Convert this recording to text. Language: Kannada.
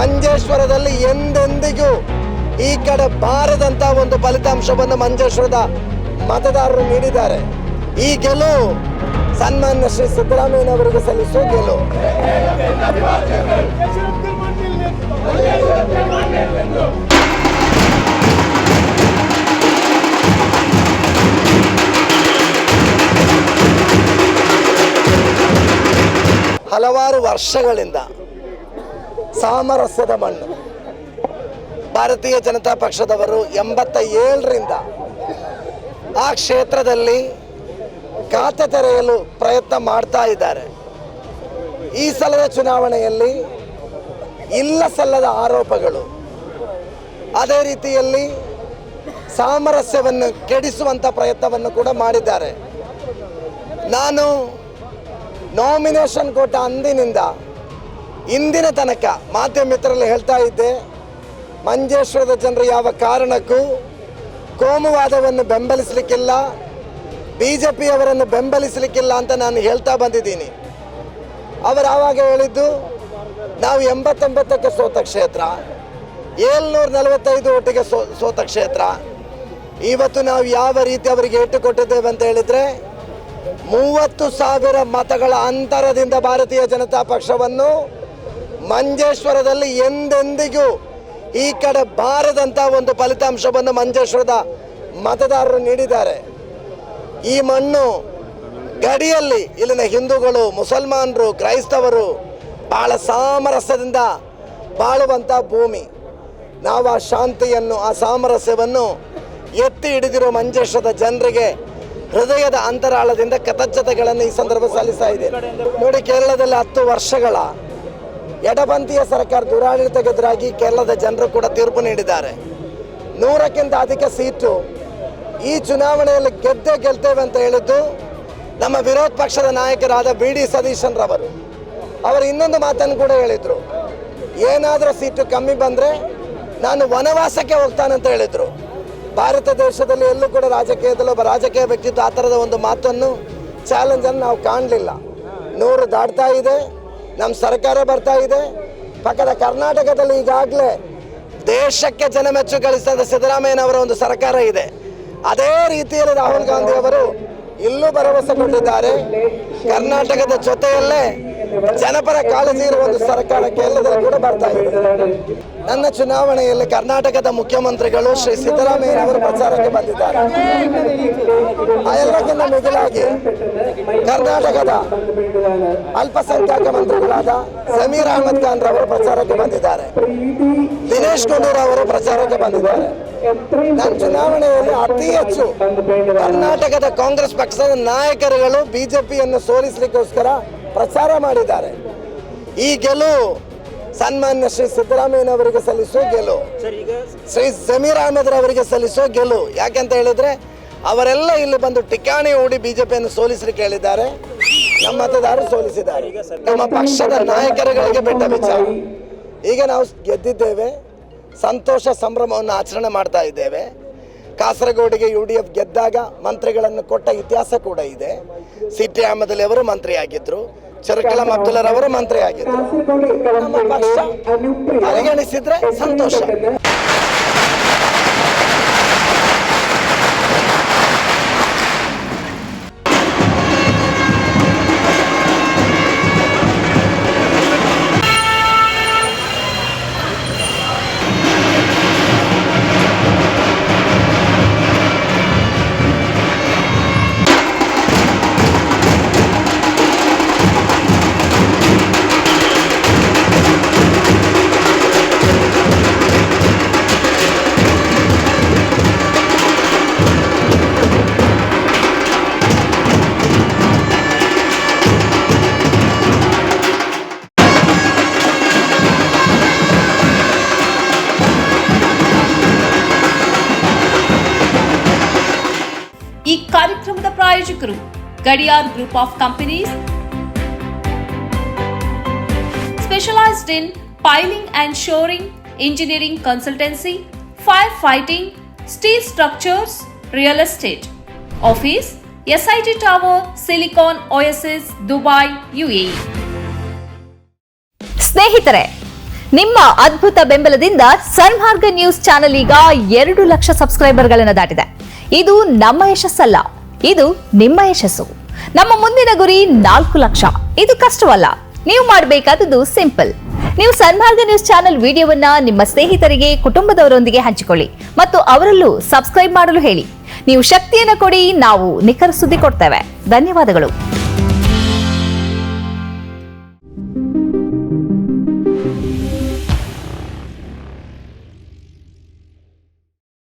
ಮಂಜೇಶ್ವರದಲ್ಲಿ ಎಂದೆಂದಿಗೂ ಈ ಕಡೆ ಬಾರದಂತ ಒಂದು ಫಲಿತಾಂಶವನ್ನು ಮಂಜೇಶ್ವರದ ಮತದಾರರು ನೀಡಿದ್ದಾರೆ. ಈ ಗೆಲುವು ಸನ್ಮಾನ್ಯ ಶ್ರೀ ಸಿದ್ದರಾಮಯ್ಯನವರಿಗೆ ಸಲ್ಲಿಸುವ ಗೆಲುವು. ಹಲವಾರು ವರ್ಷಗಳಿಂದ ಸಾಮರಸ್ಯದ ಮಣ್ಣು. ಭಾರತೀಯ ಜನತಾ ಪಕ್ಷದವರು 87ರಿಂದ ಆ ಕ್ಷೇತ್ರದಲ್ಲಿ ಖಾತೆ ತೆರೆಯಲು ಪ್ರಯತ್ನ ಮಾಡ್ತಾ ಇದ್ದಾರೆ. ಈ ಸಲದ ಚುನಾವಣೆಯಲ್ಲಿ ಇಲ್ಲ ಸಲ್ಲದ ಆರೋಪಗಳು, ಅದೇ ರೀತಿಯಲ್ಲಿ ಸಾಮರಸ್ಯವನ್ನು ಕೆಡಿಸುವಂಥ ಪ್ರಯತ್ನವನ್ನು ಕೂಡ ಮಾಡಿದ್ದಾರೆ. ನಾನು ನಾಮಿನೇಷನ್ ಕೊಟ್ಟ ಅಂದಿನಿಂದ ಇಂದಿನ ತನಕ ಮಾಧ್ಯಮ ಮಿತ್ರರಲ್ಲಿ ಹೇಳ್ತಾ ಇದ್ದೆ, ಮಂಜೇಶ್ವರದ ಜನರು ಯಾವ ಕಾರಣಕ್ಕೂ ಕೋಮುವಾದವನ್ನು ಬೆಂಬಲಿಸಲಿಕ್ಕಿಲ್ಲ, BJPಯವರನ್ನು ಬೆಂಬಲಿಸಲಿಕ್ಕಿಲ್ಲ ಅಂತ ನಾನು ಹೇಳ್ತಾ ಬಂದಿದ್ದೀನಿ. ಅವರು ಆವಾಗ ಹೇಳಿದ್ದು, ನಾವು 89ಕ್ಕೆ ಸೋತ ಕ್ಷೇತ್ರ, 745 ಒಟ್ಟಿಗೆ ಸೋತ ಕ್ಷೇತ್ರ. ಇವತ್ತು ನಾವು ಯಾವ ರೀತಿ ಅವರಿಗೆ ಏಟು ಕೊಟ್ಟಿದ್ದೇವೆ ಅಂತ ಹೇಳಿದರೆ, 30,000 ಮತಗಳ ಅಂತರದಿಂದ ಭಾರತೀಯ ಜನತಾ ಪಕ್ಷವನ್ನು ಮಂಜೇಶ್ವರದಲ್ಲಿ ಎಂದೆಂದಿಗೂ ಈ ಕಡೆ ಬಾರದಂತ ಒಂದು ಫಲಿತಾಂಶವನ್ನು ಮಂಜೇಶ್ವರದ ಮತದಾರರು ನೀಡಿದ್ದಾರೆ. ಈ ಮಣ್ಣು ಗಡಿಯಲ್ಲಿ ಇಲ್ಲಿನ ಹಿಂದೂಗಳು, ಮುಸಲ್ಮಾನರು, ಕ್ರೈಸ್ತವರು ಬಹಳ ಸಾಮರಸ್ಯದಿಂದ ಬಾಳುವಂಥ ಭೂಮಿ. ನಾವು ಆ ಶಾಂತಿಯನ್ನು, ಆ ಸಾಮರಸ್ಯವನ್ನು ಎತ್ತಿ ಹಿಡಿದಿರೋ ಮಂಜೇಶ್ವರದ ಜನರಿಗೆ ಹೃದಯದ ಅಂತರಾಳದಿಂದ ಕೃತಜ್ಞತೆಗಳನ್ನು ಈ ಸಂದರ್ಭ ಸಲ್ಲಿಸ್ತಾ ಇದೆ. ನೋಡಿ, ಕೇರಳದಲ್ಲಿ 10 ವರ್ಷಗಳ ಎಡಪಂಥೀಯ ಸರ್ಕಾರ ದುರಾಡಳಿತಕ್ಕೆ ಎದುರಾಗಿ ಕೇರಳದ ಜನರು ಕೂಡ ತೀರ್ಪು ನೀಡಿದ್ದಾರೆ. 100ಕ್ಕಿಂತ ಅಧಿಕ ಸೀಟು ಈ ಚುನಾವಣೆಯಲ್ಲಿ ಗೆಲ್ತೇವೆ ಅಂತ ಹೇಳಿದ್ದು ನಮ್ಮ ವಿರೋಧ ಪಕ್ಷದ ನಾಯಕರಾದ BD ಸತೀಶನ್ ರವರು. ಅವರು ಇನ್ನೊಂದು ಮಾತನ್ನು ಕೂಡ ಹೇಳಿದರು, ಏನಾದರೂ ಸೀಟು ಕಮ್ಮಿ ಬಂದರೆ ನಾನು ವನವಾಸಕ್ಕೆ ಹೋಗ್ತಾನಂತ ಹೇಳಿದರು. ಭಾರತ ದೇಶದಲ್ಲಿ ಎಲ್ಲೂ ಕೂಡ ರಾಜಕೀಯದಲ್ಲಿ ಒಬ್ಬ ರಾಜಕೀಯ ವ್ಯಕ್ತಿತ್ವ ಆ ಥರದ ಒಂದು ಮಾತನ್ನು, ಚಾಲೆಂಜನ್ನು ನಾವು ಕಾಣಲಿಲ್ಲ. 100 ದಾಟ್ತಾ ಇದೆ, ನಮ್ಮ ಸರ್ಕಾರ ಬರ್ತಾ ಇದೆ. ಪಕ್ಕದ ಕರ್ನಾಟಕದಲ್ಲಿ ಈಗಾಗಲೇ ದೇಶಕ್ಕೆ ಜನಮೆಚ್ಚು ಗಳಿಸಿದ ಸಿದ್ದರಾಮಯ್ಯನವರ ಒಂದು ಸರ್ಕಾರ ಇದೆ. ಅದೇ ರೀತಿಯಲ್ಲಿ ರಾಹುಲ್ ಗಾಂಧಿ ಅವರು ಇಲ್ಲೂ ಭರವಸೆ ಕೊಟ್ಟಿದ್ದಾರೆ. ಕರ್ನಾಟಕದ ಜೊತೆಯಲ್ಲೇ ಜನಪರ ಕಾಳಜಿ ಇರುವ ಒಂದು ಸರ್ಕಾರ ಕೇರಳದಲ್ಲಿ ಕೂಡ ಬರ್ತಾ ಇದೆ. ನನ್ನ ಚುನಾವಣೆಯಲ್ಲಿ ಕರ್ನಾಟಕದ ಮುಖ್ಯಮಂತ್ರಿಗಳು ಶ್ರೀ ಸಿದ್ದರಾಮಯ್ಯನವರು ಪ್ರಚಾರಕ್ಕೆ ಬಂದಿದ್ದಾರೆ. ಎಲ್ಲಕ್ಕಿಂತ ಮಿಗಿಲಾಗಿ ಕರ್ನಾಟಕದ ಅಲ್ಪಸಂಖ್ಯಾತ ಮಂತ್ರಿಗಳಾದ ಸಮೀರ್ ಅಹಮದ್ ಖಾನ್ ರವರು ಪ್ರಚಾರಕ್ಕೆ ಬಂದಿದ್ದಾರೆ. ದಿನೇಶ್ ಗುಂಡೂರಾವ್ ಅವರು ಪ್ರಚಾರಕ್ಕೆ ಬಂದಿದ್ದಾರೆ. ನನ್ನ ಚುನಾವಣೆಯಲ್ಲಿ ಅತಿ ಹೆಚ್ಚು ಕರ್ನಾಟಕದ ಕಾಂಗ್ರೆಸ್ ಪಕ್ಷದ ನಾಯಕರುಗಳು BJPಯನ್ನು ಸೋಲಿಸಲಿಕ್ಕೋಸ್ಕರ ಪ್ರಚಾರ ಮಾಡಿದ್ದಾರೆ. ಈ ಗೆಲುವು ಸನ್ಮಾನ್ಯ ಶ್ರೀ ಸಿದ್ದರಾಮಯ್ಯನವರಿಗೆ ಸಲ್ಲಿಸುವ ಗೆಲುವು, ಶ್ರೀ ಸಮೀರ್ ಅಹಮದ್ ರವರಿಗೆ ಸಲ್ಲಿಸುವ ಗೆಲುವು. ಯಾಕೆಂತ ಹೇಳಿದ್ರೆ ಅವರೆಲ್ಲ ಇಲ್ಲಿ ಬಂದು ಠಿಕಾಣಿ ಹೂಡಿ BJPಯನ್ನು ಸೋಲಿಸಲಿಕ್ಕೆ ಹೇಳಿದ್ದಾರೆ. ನಮ್ಮ ಮತದಾರರು ಸೋಲಿಸಿದ್ದಾರೆ. ನಮ್ಮ ಪಕ್ಷದ ನಾಯಕರುಗಳಿಗೆ ಬೆಟ್ಟ ವಿಚಾರ. ಈಗ ನಾವು ಗೆದ್ದಿದ್ದೇವೆ, ಸಂತೋಷ ಸಂಭ್ರಮವನ್ನು ಆಚರಣೆ ಮಾಡ್ತಾ ಇದ್ದೇವೆ. ಕಾಸರಗೋಡಿಗೆ UDF ಗೆದ್ದಾಗ ಮಂತ್ರಿಗಳನ್ನು ಕೊಟ್ಟ ಇತಿಹಾಸ ಕೂಡ ಇದೆ. CT ಅಹಮದ್ ಅಲಿ ಅವರು ಮಂತ್ರಿ ಆಗಿದ್ರು, ಚರಕಲಂ ಅಬ್ದುಲ್ಲಾ ಅವರು ಮಂತ್ರಿ ಆಗಿದ್ರು. ನಮ್ಮ ಪಕ್ಷ ಪರಿಗಣಿಸಿದ್ರೆ ಸಂತೋಷ. ಈ ಕಾರ್ಯಕ್ರಮದ ಪ್ರಾಯೋಜಕರು Gadiyar group of companies, specialised in piling and shoring, engineering consultancy, firefighting, steel structures, real estate. Office SIT Tower, Silicon Oasis, Dubai, UAE. ಸ್ನೇಹಿತರೆ, ನಿಮ್ಮ ಅದ್ಭುತ ಬೆಂಬಲದಿಂದ ಸನ್ಮಾರ್ಗ ನ್ಯೂಸ್ ಚಾನೆಲ್ ಈಗ 2 ಲಕ್ಷ ಸಬ್ಸ್ಕ್ರೈಬರ್ಗಳನ್ನು ದಾಟಿದೆ. ಇದು ನಮ್ಮ ಯಶಸ್ಸಲ್ಲ, ಇದು ನಿಮ್ಮ ಯಶಸ್ಸು. ನಮ್ಮ ಮುಂದಿನ ಗುರಿ 4 ಲಕ್ಷ. ಇದು ಕಷ್ಟವಲ್ಲ. ನೀವು ಮಾಡಬೇಕಾದದ್ದು ಸಿಂಪಲ್. ನೀವು ಸನ್ಮಾರ್ಗ ನ್ಯೂಸ್ ಚಾನೆಲ್ ವಿಡಿಯೋವನ್ನ ನಿಮ್ಮ ಸ್ನೇಹಿತರಿಗೆ, ಕುಟುಂಬದವರೊಂದಿಗೆ ಹಂಚಿಕೊಳ್ಳಿ ಮತ್ತು ಅವರಲ್ಲೂ ಸಬ್ಸ್ಕ್ರೈಬ್ ಮಾಡಲು ಹೇಳಿ. ನೀವು ಶಕ್ತಿಯನ್ನು ಕೊಡಿ, ನಾವು ನಿಖರ ಸುದ್ದಿ ಕೊಡ್ತೇವೆ. ಧನ್ಯವಾದಗಳು.